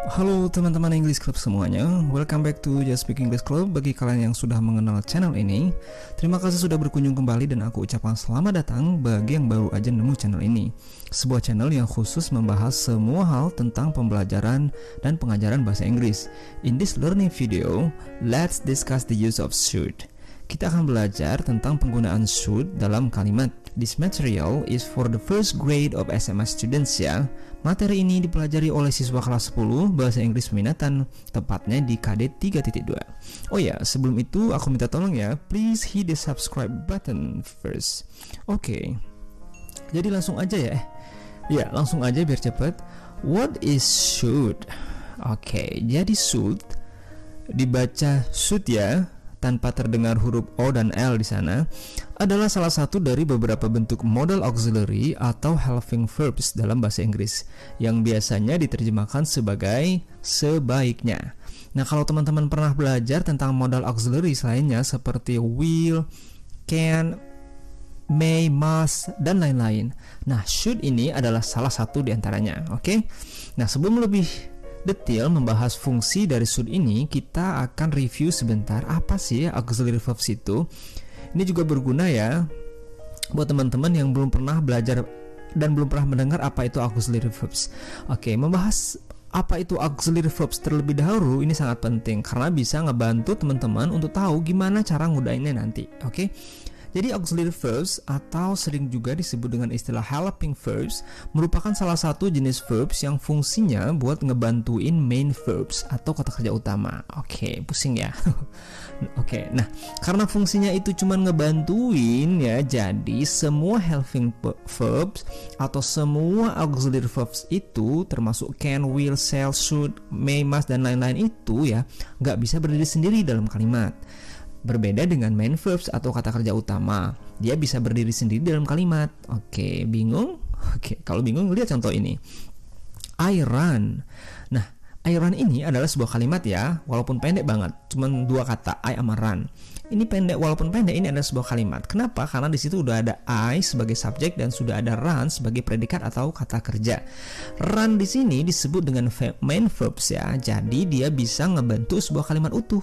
Halo teman-teman English Club semuanya, welcome back to Just Speak English Club. Bagi kalian yang sudah mengenal channel ini, terima kasih sudah berkunjung kembali dan aku ucapkan selamat datang bagi yang baru aja nemu channel ini. Sebuah channel yang khusus membahas semua hal tentang pembelajaran dan pengajaran bahasa Inggris. In this learning video, let's discuss the use of should. Kita akan belajar tentang penggunaan should dalam kalimat. This material is for the first grade of SMA students ya. Materi ini dipelajari oleh siswa kelas 10 Bahasa Inggris Peminatan, tepatnya di KD 3.2. Oh ya, sebelum itu aku minta tolong ya, please hit the subscribe button first. Oke. Jadi langsung aja ya. Ya, langsung aja biar cepet. What is should? Oke, jadi should dibaca should ya, tanpa terdengar huruf O dan L di sana, adalah salah satu dari beberapa bentuk modal auxiliary atau helping verbs dalam bahasa Inggris yang biasanya diterjemahkan sebagai sebaiknya. Nah, kalau teman-teman pernah belajar tentang modal auxiliary lainnya seperti will, can, may, must, dan lain-lain. Nah, should ini adalah salah satu di antaranya. Oke? Nah, sebelum lebih detail membahas fungsi dari should ini, kita akan review sebentar apa sih auxiliary verbs itu. Ini juga berguna ya buat teman-teman yang belum pernah belajar dan belum pernah mendengar apa itu auxiliary verbs. Oke, membahas apa itu auxiliary verbs terlebih dahulu ini sangat penting karena bisa ngebantu teman-teman untuk tahu gimana cara ngudainnya nanti. Oke. Jadi auxiliary verbs atau sering juga disebut dengan istilah helping verbs merupakan salah satu jenis verbs yang fungsinya buat ngebantuin main verbs atau kata kerja utama. Oke, pusing ya. Oke, nah karena fungsinya itu cuma ngebantuin ya, jadi semua helping verbs atau semua auxiliary verbs itu termasuk can, will, shall, should, may, must, dan lain-lain itu ya nggak bisa berdiri sendiri dalam kalimat. Berbeda dengan main verbs atau kata kerja utama, dia bisa berdiri sendiri dalam kalimat. Oke, bingung? Oke, kalau bingung lihat contoh ini. I run. Nah, I run ini adalah sebuah kalimat ya, walaupun pendek banget, cuma dua kata, I sama run. Ini pendek, walaupun pendek, ini adalah sebuah kalimat. Kenapa? Karena di situ udah ada I sebagai subjek dan sudah ada run sebagai predikat atau kata kerja. Run di sini disebut dengan main verbs ya, jadi dia bisa ngebantu sebuah kalimat utuh.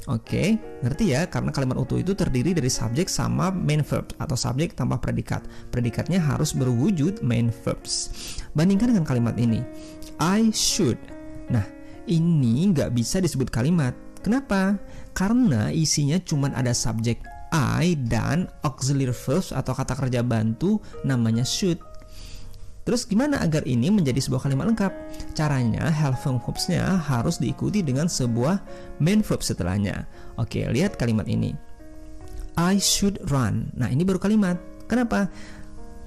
Oke, ngerti ya? Karena kalimat utuh itu terdiri dari subjek sama main verb atau subjek tambah predikat. Predikatnya harus berwujud main verbs. Bandingkan dengan kalimat ini, I should. Nah, ini nggak bisa disebut kalimat. Kenapa? Karena isinya cuma ada subjek I dan auxiliary verbs atau kata kerja bantu namanya should. Terus gimana agar ini menjadi sebuah kalimat lengkap? Caranya helping verbs-nya harus diikuti dengan sebuah main verb setelahnya. Oke, lihat kalimat ini. I should run. Nah, ini baru kalimat. Kenapa?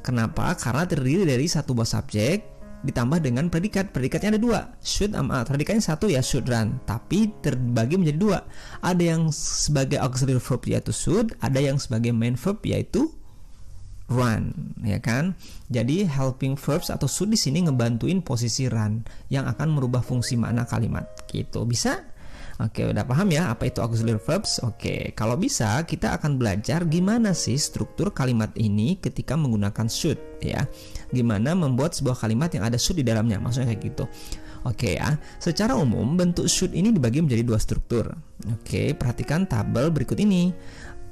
Karena terdiri dari satu buah subjek ditambah dengan predikat. Predikatnya ada dua. Should predikatnya satu ya, should run. Tapi terbagi menjadi dua. Ada yang sebagai auxiliary verb yaitu should, ada yang sebagai main verb yaitu run, ya kan? Jadi helping verbs atau should di sini ngebantuin posisi run yang akan merubah fungsi makna kalimat. Gitu, bisa? Oke, udah paham ya apa itu auxiliary verbs? Oke, kalau bisa kita akan belajar gimana sih struktur kalimat ini ketika menggunakan should ya. Gimana membuat sebuah kalimat yang ada should di dalamnya, maksudnya kayak gitu. Oke ya, secara umum bentuk should ini dibagi menjadi dua struktur. Oke, perhatikan tabel berikut ini.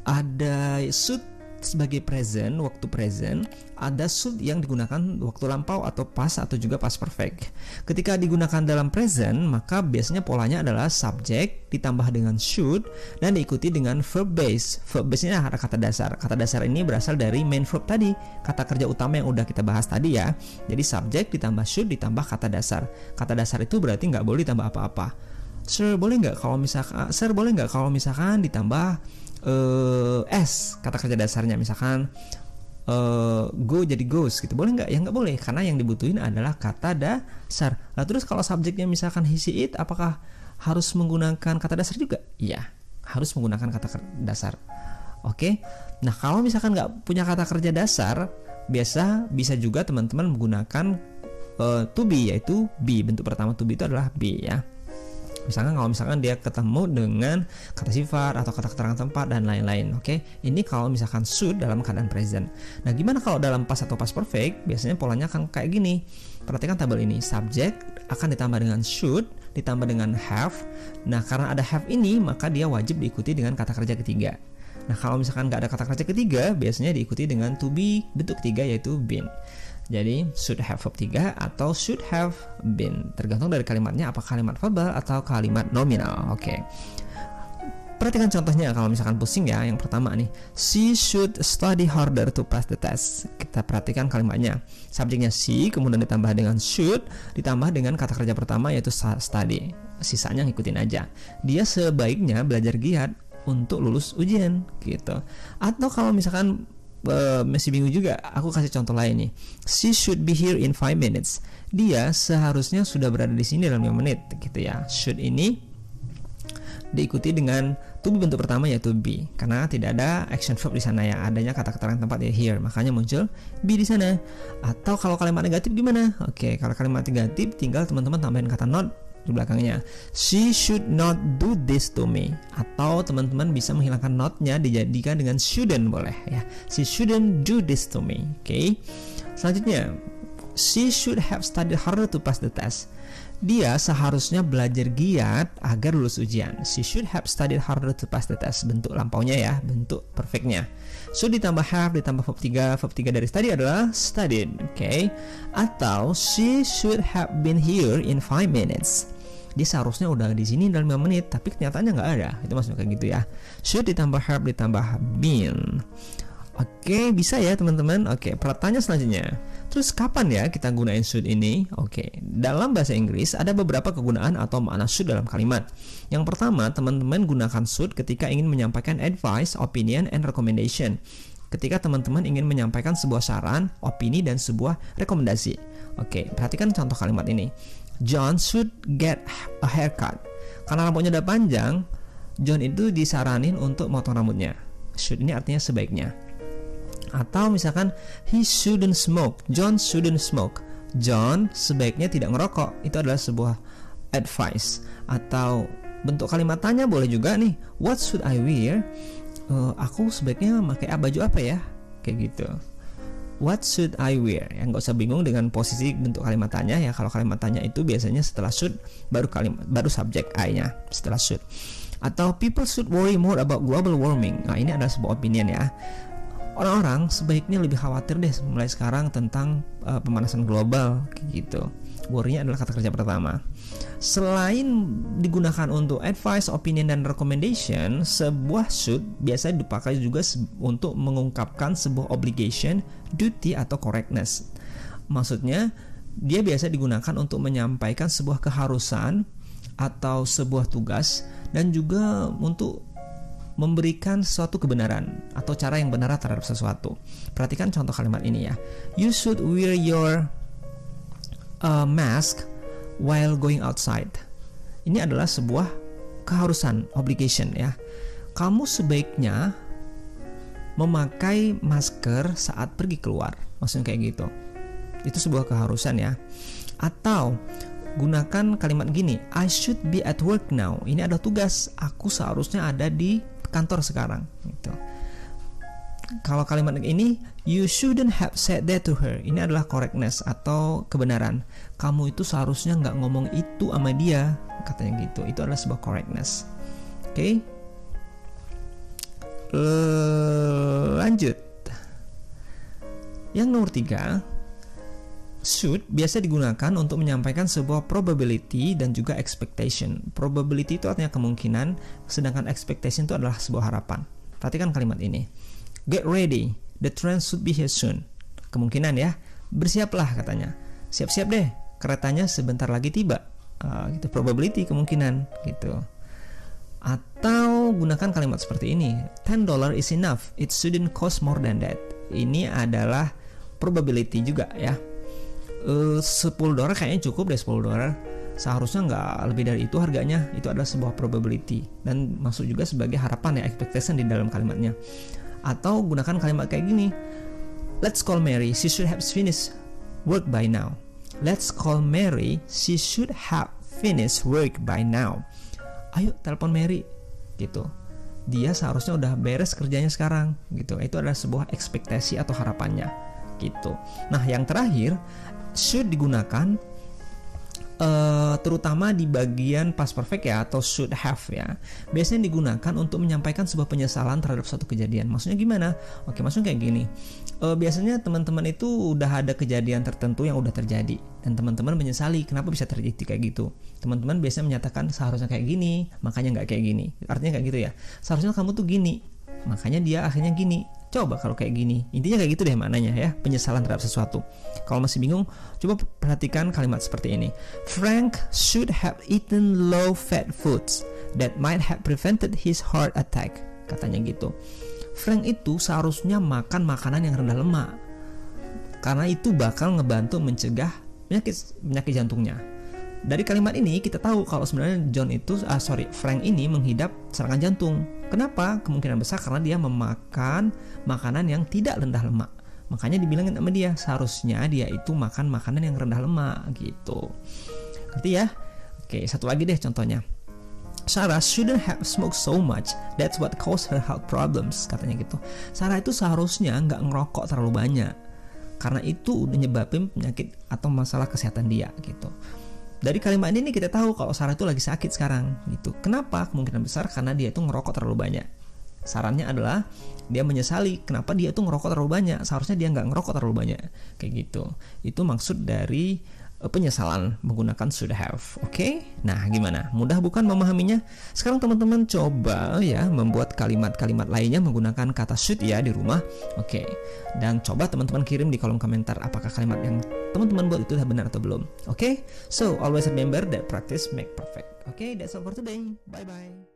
Ada should sebagai present, waktu present, ada should yang digunakan waktu lampau atau past atau juga past perfect. Ketika digunakan dalam present, maka biasanya polanya adalah subjek ditambah dengan should dan diikuti dengan verb base. Verb base-nya ada kata dasar. Kata dasar ini berasal dari main verb tadi, kata kerja utama yang udah kita bahas tadi ya. Jadi subjek ditambah should ditambah kata dasar. Kata dasar itu berarti nggak boleh ditambah apa-apa. Sir, boleh nggak kalau misalkan ditambah S kata kerja dasarnya, misalkan go jadi goes gitu, boleh nggak? Ya nggak boleh, karena yang dibutuhin adalah kata dasar. Nah, terus kalau subjeknya misalkan he, she, it, apakah harus menggunakan kata dasar juga? Iya, harus menggunakan kata dasar. Oke, nah kalau misalkan nggak punya kata kerja dasar, bisa juga teman-teman menggunakan to be, yaitu be. Bentuk pertama to be itu adalah be ya. Misalkan dia ketemu dengan kata sifat atau kata keterangan tempat dan lain-lain. Oke, ini kalau misalkan should dalam keadaan present. Nah, gimana kalau dalam past atau past perfect? Biasanya polanya akan kayak gini. Perhatikan tabel ini. Subject akan ditambah dengan should, ditambah dengan have. Nah, karena ada have ini, maka dia wajib diikuti dengan kata kerja ketiga. Nah, kalau misalkan nggak ada kata kerja ketiga, biasanya diikuti dengan to be bentuk ketiga, yaitu been. Jadi should have verb 3 atau should have been, tergantung dari kalimatnya, apa kalimat verbal atau kalimat nominal. Oke. Perhatikan contohnya kalau misalkan pusing ya. Yang pertama nih, she should study harder to pass the test. Kita perhatikan kalimatnya. Subjeknya she, kemudian ditambah dengan should, ditambah dengan kata kerja pertama yaitu study. Sisanya ngikutin aja. Dia sebaiknya belajar giat untuk lulus ujian gitu. Atau kalau misalkan masih bingung juga, aku kasih contoh lain nih. She should be here in 5 minutes. Dia seharusnya sudah berada di sini dalam 5 menit gitu ya. Should ini diikuti dengan to be bentuk pertama yaitu be, karena tidak ada action verb di sana ya, adanya kata keterangan tempat ya here, makanya muncul be di sana. Atau kalau kalimat negatif gimana? Oke, kalau kalimat negatif tinggal teman-teman tambahin kata not di belakangnya. She should not do this to me. Atau teman-teman bisa menghilangkan notnya dijadikan dengan shouldn't, boleh ya. She shouldn't do this to me. Oke. Selanjutnya, she should have studied harder to pass the test. Dia seharusnya belajar giat agar lulus ujian. She should have studied harder to pass the test. Bentuk lampaunya ya, bentuk perfectnya. So ditambah have, ditambah verb 3. Verb 3 dari study adalah studied. Oke. Atau she should have been here in 5 minutes. Dia seharusnya udah di sini dalam 5 menit, tapi kenyataannya nggak ada. Itu maksudnya kayak gitu ya. Should ditambah have ditambah been. Oke, bisa ya teman-teman. Oke, pertanyaan selanjutnya. Terus kapan ya kita gunain should ini? Oke, dalam bahasa Inggris ada beberapa kegunaan atau makna should dalam kalimat. Yang pertama, teman-teman gunakan should ketika ingin menyampaikan advice, opinion, and recommendation. Ketika teman-teman ingin menyampaikan sebuah saran, opini, dan sebuah rekomendasi. Oke, perhatikan contoh kalimat ini. John should get a haircut. Karena rambutnya udah panjang, John itu disaranin untuk motong rambutnya. Should ini artinya sebaiknya. Atau misalkan he shouldn't smoke. John shouldn't smoke. John sebaiknya tidak ngerokok. Itu adalah sebuah advice. Atau bentuk kalimat tanya boleh juga nih. What should I wear? Aku sebaiknya pakai baju apa ya? Kayak gitu. What should I wear? Ya, nggak usah bingung dengan posisi bentuk kalimat tanya ya. Kalau kalimat tanya itu biasanya setelah should baru subjek I-nya setelah should. Atau people should worry more about global warming. Nah, ini adalah sebuah opinion ya. Orang-orang sebaiknya lebih khawatir deh mulai sekarang tentang pemanasan global kayak gitu. Worry-nya adalah kata kerja pertama. Selain digunakan untuk advice, opinion, dan recommendation, sebuah should biasa dipakai juga untuk mengungkapkan sebuah obligation, duty, atau correctness. Maksudnya, dia biasa digunakan untuk menyampaikan sebuah keharusan atau sebuah tugas, dan juga untuk memberikan suatu kebenaran atau cara yang benar terhadap sesuatu. Perhatikan contoh kalimat ini ya. You should wear your mask while going outside. Ini adalah sebuah keharusan, obligation ya. Kamu sebaiknya memakai masker saat pergi keluar. Maksudnya kayak gitu. Itu sebuah keharusan ya. Atau gunakan kalimat gini, I should be at work now. Ini ada tugas, aku seharusnya ada di kantor sekarang gitu. Kalau kalimat ini, you shouldn't have said that to her. Ini adalah correctness atau kebenaran. Kamu itu seharusnya nggak ngomong itu sama dia, katanya gitu. Itu adalah sebuah correctness. Oke. Lanjut. Yang nomor 3, should biasa digunakan untuk menyampaikan sebuah probability dan juga expectation. Probability itu artinya kemungkinan, sedangkan expectation itu adalah sebuah harapan. Perhatikan kalimat ini. Get ready, the train should be here soon. Kemungkinan ya, bersiaplah katanya. Siap-siap deh, keretanya sebentar lagi tiba. Gitu, probability kemungkinan gitu. Atau gunakan kalimat seperti ini. $10 is enough, it shouldn't cost more than that. Ini adalah probability juga ya. $10 kayaknya cukup deh, $10 seharusnya nggak lebih dari itu harganya. Itu adalah sebuah probability dan masuk juga sebagai harapan ya, expectation di dalam kalimatnya. Atau gunakan kalimat kayak gini, let's call Mary, she should have finished work by now. Let's call Mary, she should have finished work by now. Ayo telepon Mary gitu. Dia seharusnya udah beres kerjanya sekarang gitu. Itu adalah sebuah ekspektasi atau harapannya gitu. Nah, yang terakhir, should digunakan terutama di bagian past perfect ya, atau should have ya. Biasanya digunakan untuk menyampaikan sebuah penyesalan terhadap suatu kejadian. Maksudnya gimana? Oke, maksudnya kayak gini. Biasanya teman-teman itu udah ada kejadian tertentu yang udah terjadi dan teman-teman menyesali kenapa bisa terjadi kayak gitu. Teman-teman biasanya menyatakan seharusnya kayak gini, makanya nggak kayak gini. Artinya kayak gitu ya. Seharusnya kamu tuh gini, makanya dia akhirnya gini. Coba kalau kayak gini, intinya kayak gitu deh maknanya ya, penyesalan terhadap sesuatu. Kalau masih bingung, coba perhatikan kalimat seperti ini. Frank should have eaten low-fat foods that might have prevented his heart attack. Katanya gitu. Frank itu seharusnya makan makanan yang rendah lemak, karena itu bakal ngebantu mencegah penyakit jantungnya. Dari kalimat ini kita tahu kalau sebenarnya Frank ini menghidap serangan jantung. Kenapa? Kemungkinan besar karena dia memakan makanan yang tidak rendah lemak. Makanya dibilangin sama dia, seharusnya dia itu makan makanan yang rendah lemak gitu. Ngerti ya? Oke, satu lagi deh contohnya. Sarah shouldn't have smoked so much. That's what caused her health problems. Katanya gitu. Sarah itu seharusnya nggak ngerokok terlalu banyak, karena itu udah nyebabin penyakit atau masalah kesehatan dia gitu. Dari kalimat ini kita tahu kalau Sarah itu lagi sakit sekarang gitu. Kenapa? Kemungkinan besar karena dia itu ngerokok terlalu banyak. Sarannya adalah dia menyesali kenapa dia itu ngerokok terlalu banyak. Seharusnya dia nggak ngerokok terlalu banyak. Kayak gitu. Itu maksud dari penyesalan menggunakan should have. Oke? Nah, gimana? Mudah bukan memahaminya? Sekarang teman-teman coba ya membuat kalimat-kalimat lainnya menggunakan kata should ya di rumah. Oke. Dan coba teman-teman kirim di kolom komentar apakah kalimat yang teman-teman buat itu sudah benar atau belum. Oke? So, always remember that practice make perfect. Oke, that's all for today. Bye-bye.